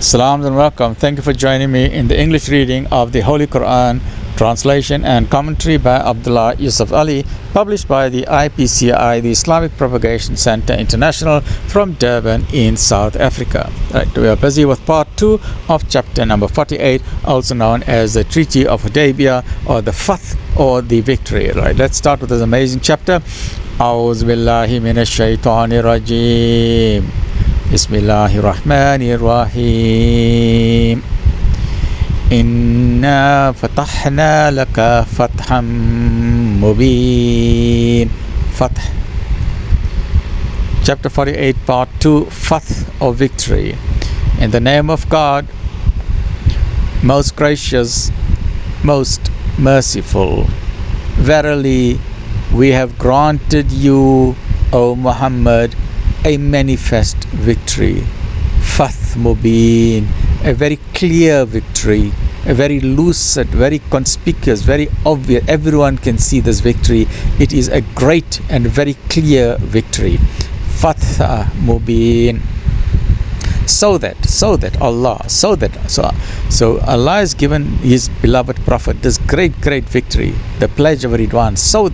Salams and welcome. Thank you for joining me in the English reading of the Holy Quran, translation and commentary by Abdullah Yusuf Ali, published by the IPCI, the Islamic Propagation Center International, from Durban in South Africa. Right, we are busy with part 2 of chapter number 48, also known as the Treaty of Hudaybiyah, or the Fath, or the Victory. Right, let's start with this amazing chapter. A'udhu billahi minash shaitanir rajim. Bismillahir Rahmanir Rahim. Inna fatahna laka fatham mubin. Fath. Chapter 48, part 2, Fath, or Victory. In the name of God, most gracious, most merciful. Verily, we have granted you, O Muhammad, a manifest victory. Fath Mubin, a very clear victory, a very lucid, very conspicuous, very obvious. Everyone can see this victory. It is a great and very clear victory. Fath Mubin. So Allah has given His beloved Prophet this great victory, the pledge of Ridwan, so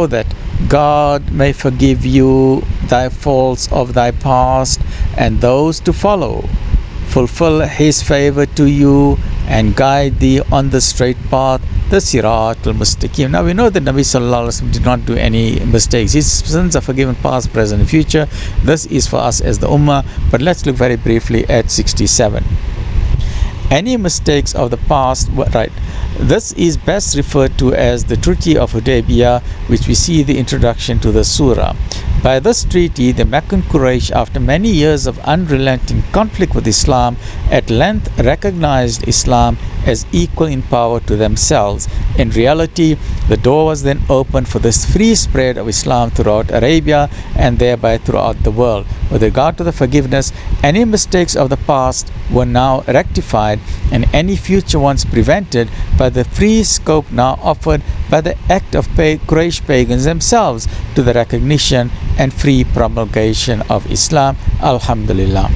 that God may forgive you thy faults of thy past and those to follow, fulfill His favor to you and guide thee on the straight path, the Sirat al-Mustaqim. Now we know that Nabi Sallallahu Alaihi Wasallam did not do any mistakes. His sins are forgiven past, present and future. This is for us as the Ummah, but let's look very briefly at 67. Any mistakes of the past, right? This is best referred to as the Treaty of Hudaybiyah, which we see the introduction to the surah. By this treaty, the Meccan Quraysh, after many years of unrelenting conflict with Islam, at length recognized Islam as equal in power to themselves. In reality, the door was then opened for this free spread of Islam throughout Arabia and thereby throughout the world. With regard to the forgiveness, any mistakes of the past were now rectified and any future ones prevented by the free scope now offered by the act of Quraysh pagans themselves to the recognition and free promulgation of Islam. Alhamdulillah.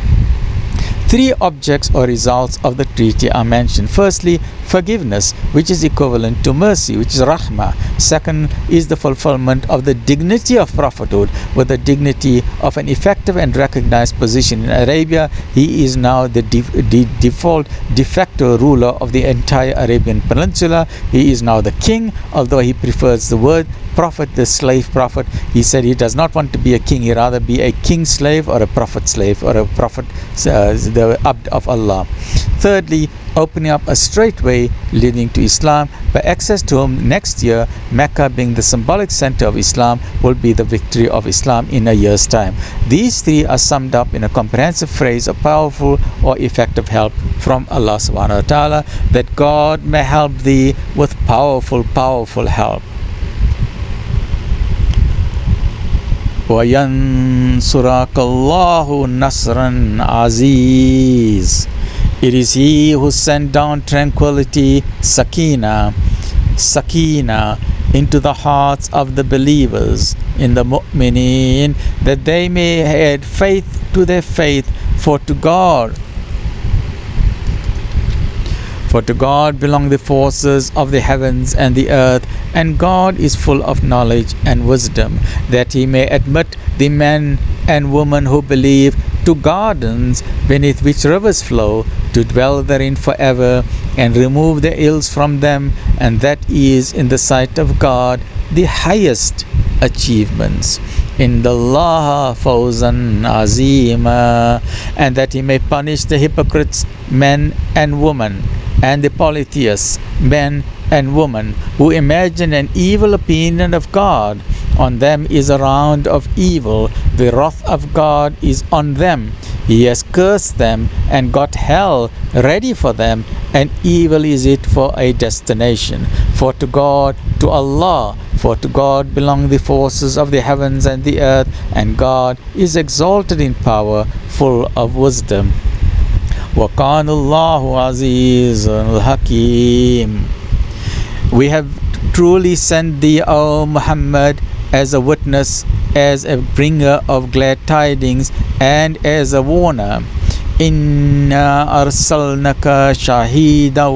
3 objects or results of the treaty are mentioned. Firstly, forgiveness, which is equivalent to mercy, which is rahmah. Second is the fulfillment of the dignity of prophethood with the dignity of an effective and recognized position in Arabia. He is now the default de facto ruler of the entire Arabian Peninsula. He is now the king, although he prefers the word prophet, the slave prophet. He said he does not want to be a king, he'd rather be a king slave or a prophet slave or a prophet, the abd of Allah. Thirdly, opening up a straight way leading to Islam, by access to whom next year, Mecca being the symbolic center of Islam, will be the victory of Islam in a year's time. These 3 are summed up in a comprehensive phrase of powerful or effective help from Allah subhanahu wa ta'ala, that God may help thee with powerful help. وَيَنْصُرَكَ اللَّهُ نَصْرًا عَزِيزًا. It is He who sent down tranquility, sakina, into the hearts of the believers, in the mu'mineen, that they may add faith to their faith, for to God belong the forces of the heavens and the earth, and God is full of knowledge and wisdom, that He may admit the men and women who believe to gardens beneath which rivers flow, to dwell therein forever, and remove the ills from them, and that is in the sight of God the highest achievements. In the Allah fawzan azima, and that He may punish the hypocrites, men and women, and the polytheists, men and women, who imagine an evil opinion of God. On them is a round of evil. The wrath of God is on them. He has cursed them and got hell ready for them, and evil is it for a destination. For to God belong the forces of the heavens and the earth, and God is exalted in power, full of wisdom. وَقَانَ اللَّهُ عَزِيزٌ الْحَكِيمٌ. We have truly sent thee, O Muhammad, as a witness, as a bringer of glad tidings, and as a warner. Inna arsalnaka shahidan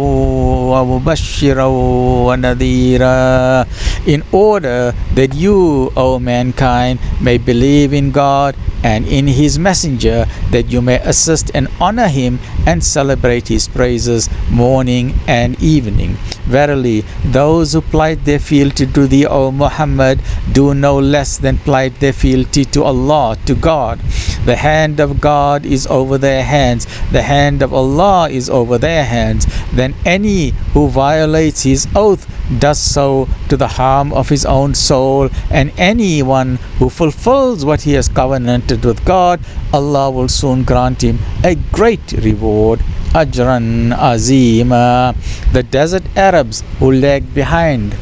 wa mubashiran wa nadhira, in order that you, O mankind, may believe in God and in His messenger, that you may assist and honor Him and celebrate His praises morning and evening. Verily, those who plight their fealty to thee, O Muhammad, do no less than plight their fealty to Allah, to God. The hand of God is over their hands, the hand of Allah is over their hands. Then any who violates his oath does so to the harm of his own soul, and anyone who fulfills what he has covenanted with God, Allah will soon grant him a great reward. Ajran Azima. The desert Arabs who lagged behind.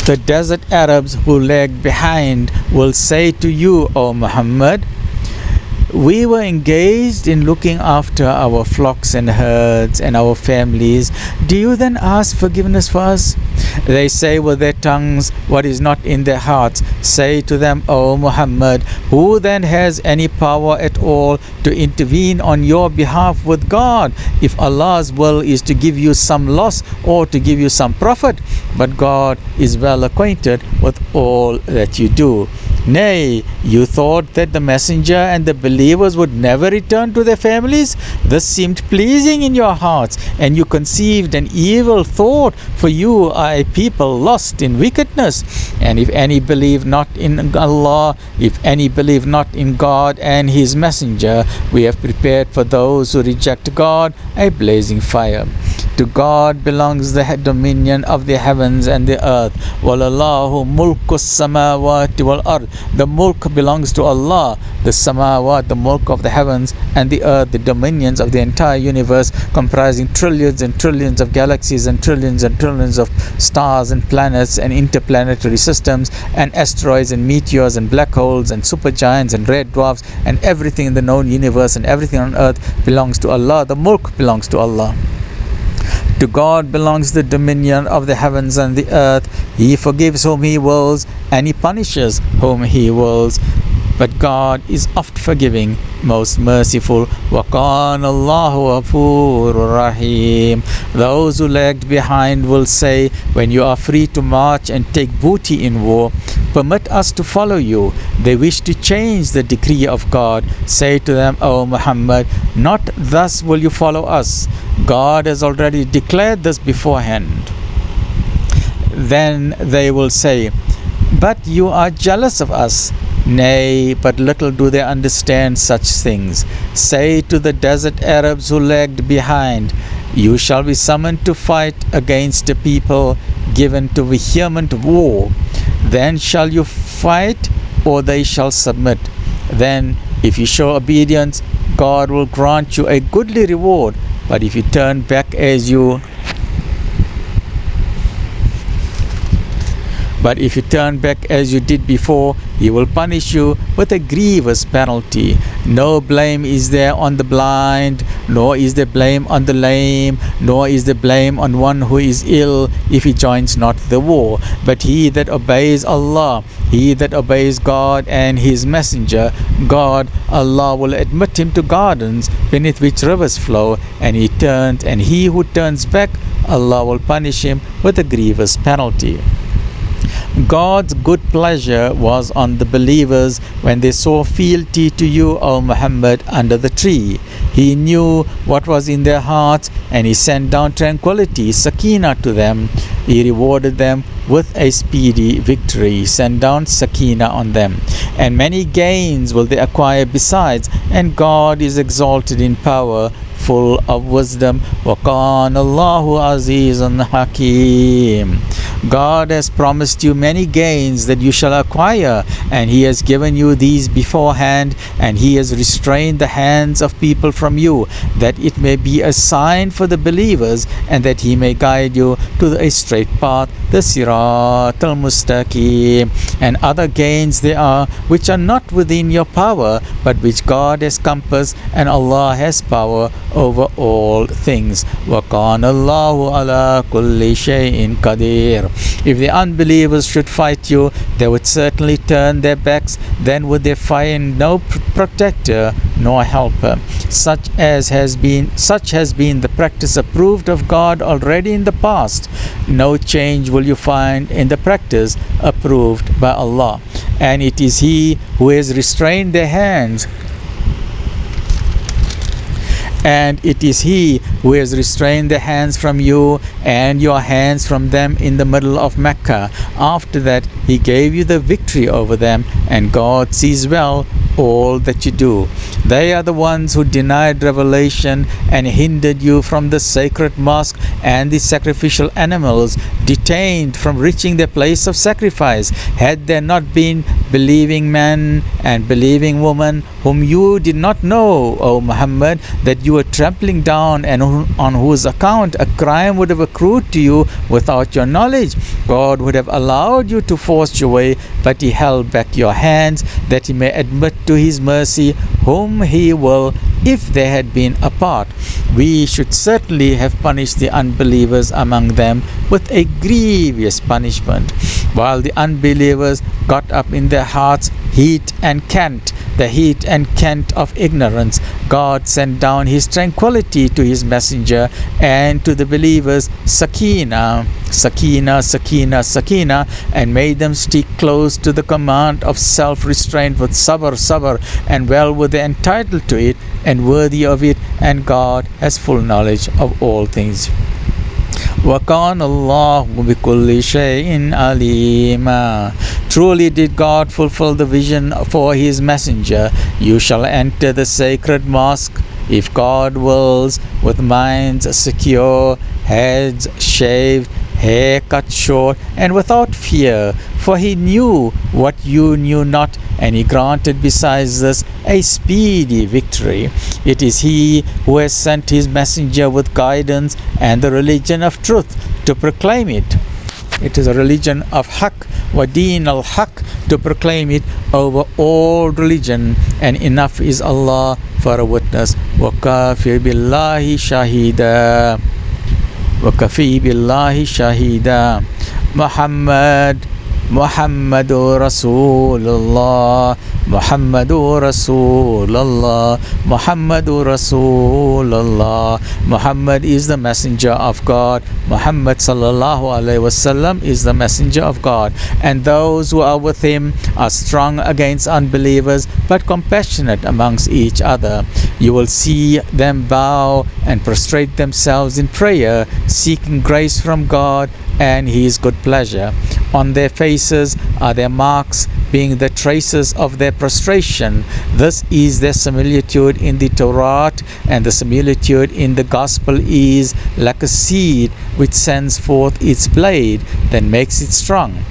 The desert Arabs who lagged behind will say to you, O Muhammad, we were engaged in looking after our flocks and herds and our families. Do you then ask forgiveness for us? They say with their tongues what is not in their hearts. Say to them, O Muhammad, who then has any power at all to intervene on your behalf with God, if Allah's will is to give you some loss or to give you some profit? But God is well acquainted with all that you do. Nay, you thought that the messenger and the believers would never return to their families? This seemed pleasing in your hearts, and you conceived an evil thought, for you are a people lost in wickedness. And if any believe not in Allah, if any believe not in God and His messenger, we have prepared for those who reject God a blazing fire. To God belongs the dominion of the heavens and the earth. وَلَلَّهُ مُلْكُ السَّمَاوَاتِ وَالْأَرْضِ. The mulk belongs to Allah. The samawat, the mulk of the heavens, and the earth, the dominions of the entire universe, comprising trillions and trillions of galaxies and trillions of stars and planets and interplanetary systems and asteroids and meteors and black holes and supergiants and red dwarfs and everything in the known universe and everything on earth belongs to Allah. The mulk belongs to Allah. To God belongs the dominion of the heavens and the earth. He forgives whom He wills, and He punishes whom He wills. But God is oft forgiving, most merciful. وَقَانَ اللَّهُ غَفُورٌ rahim. Those who lagged behind will say, when you are free to march and take booty in war, permit us to follow you. They wish to change the decree of God. Say to them, O Muhammad, not thus will you follow us. God has already declared this beforehand. Then they will say, but you are jealous of us. Nay, but little do they understand such things. Say to the desert Arabs who lagged behind, you shall be summoned to fight against a people given to vehement war. Then shall you fight, or they shall submit. Then, if you show obedience, God will grant you a goodly reward. But if you turn back as you did before, He will punish you with a grievous penalty. No blame is there on the blind, nor is there blame on the lame, nor is there blame on one who is ill if he joins not the war. But he that obeys Allah, he that obeys God and His messenger, God, Allah will admit him to gardens beneath which rivers flow, and he who turns back, Allah will punish him with a grievous penalty. God's good pleasure was on the believers when they saw fealty to you, O Muhammad, under the tree. He knew what was in their hearts, and He sent down tranquility, sakina, to them. He rewarded them with a speedy victory, sent down sakina on them. And many gains will they acquire besides, and God is exalted in power, full of wisdom. وَقَانَ اللَّهُ عَزِيزٌ حَكِيمٌ. God has promised you many gains that you shall acquire, and He has given you these beforehand, and He has restrained the hands of people from you, that it may be a sign for the believers, and that He may guide you to a straight path, the Sirat al-Mustaqim. And other gains there are which are not within your power, but which God has compassed, and Allah has power over all things. وَقَانَ اللَّهُ عَلَى كُلِّ شَيْءٍ قَدِيرٌ. If the unbelievers should fight you, they would certainly turn their backs. Then would they find no protector nor helper. Such has been the practice approved of God already in the past. No change will you find in the practice approved by Allah. And it is He who has restrained their hands. And it is He who has restrained their hands from you and your hands from them in the middle of Mecca. After that, He gave you the victory over them, and God sees well all that you do. They are the ones who denied revelation and hindered you from the sacred mosque and the sacrificial animals, detained from reaching their place of sacrifice. Had there not been believing men and believing women whom you did not know, O Muhammad, that you were trampling down, and on whose account a crime would have accrued to you without your knowledge, God would have allowed you to force your way, but He held back your hands, that He may admit to His mercy whom He will, if they had been apart. We should certainly have punished the unbelievers among them with a grievous punishment, while the unbelievers got up in their hearts heat and cant, the heat and cant of ignorance. God sent down His tranquility to His messenger, and to the believers sakina, sakina, sakina, sakina, and made them stick close to the command of self-restraint with sabr, sabr, and well were they entitled to it and worthy of it, and God has full knowledge of all things. وَكَانَ اللَّهُ بِكُلِّ شَيْءٍ عَلِيمًا. Truly did God fulfill the vision for His messenger. You shall enter the sacred mosque, if God wills, with minds secure, heads shaved, hair cut short, and without fear, for He knew what you knew not, and He granted besides this a speedy victory. It is He who has sent His messenger with guidance and the religion of truth to proclaim it. It is a religion of haqq, wa deen al-haqq, to proclaim it over all religion, and enough is Allah for a witness. Wa kafi billahi shahida. وَكَفِي بِاللَّهِ شَهِيدًا. Muhammadur Rasulullah, Muhammadur Rasulullah, Muhammadur Rasulullah. Muhammad is the messenger of God. Muhammad sallallahu alaihi wasallam is the messenger of God. And those who are with him are strong against unbelievers, but compassionate amongst each other. You will see them bow and prostrate themselves in prayer, seeking grace from God and His good pleasure. On their faces are their marks, being the traces of their prostration. This is their similitude in the Torah, and the similitude in the Gospel is like a seed which sends forth its blade, then makes it strong.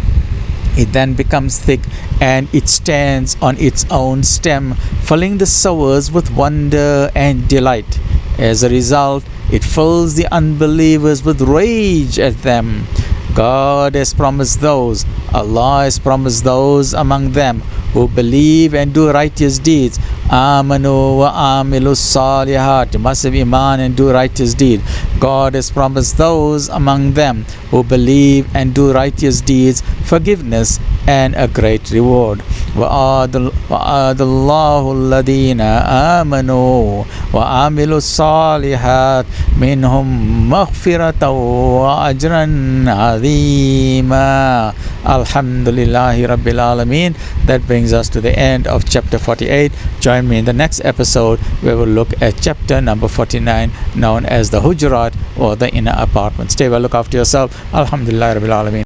It then becomes thick, and it stands on its own stem, filling the sowers with wonder and delight. As a result, it fills the unbelievers with rage at them. God has promised those, Allah has promised those among them who believe and do righteous deeds. Amanu wa amilu salihat. You must have iman and do righteous deed. God has promised those among them who believe and do righteous deeds forgiveness and a great reward. وَآدَ اللَّهُ الَّذِينَ آمَنُوا وَعَمِلُوا الصَّالِحَاتِ مِنْهُمْ مَغْفِرَةً وَأَجْرًا عَظِيمًا. Alhamdulillahi Rabbil Alameen. That brings us to the end of chapter 48. Join me in the next episode where we'll look at chapter number 49, known as the Hujurat, or the inner apartment. Stay well, look after yourself. Alhamdulillahi Rabbil Alameen.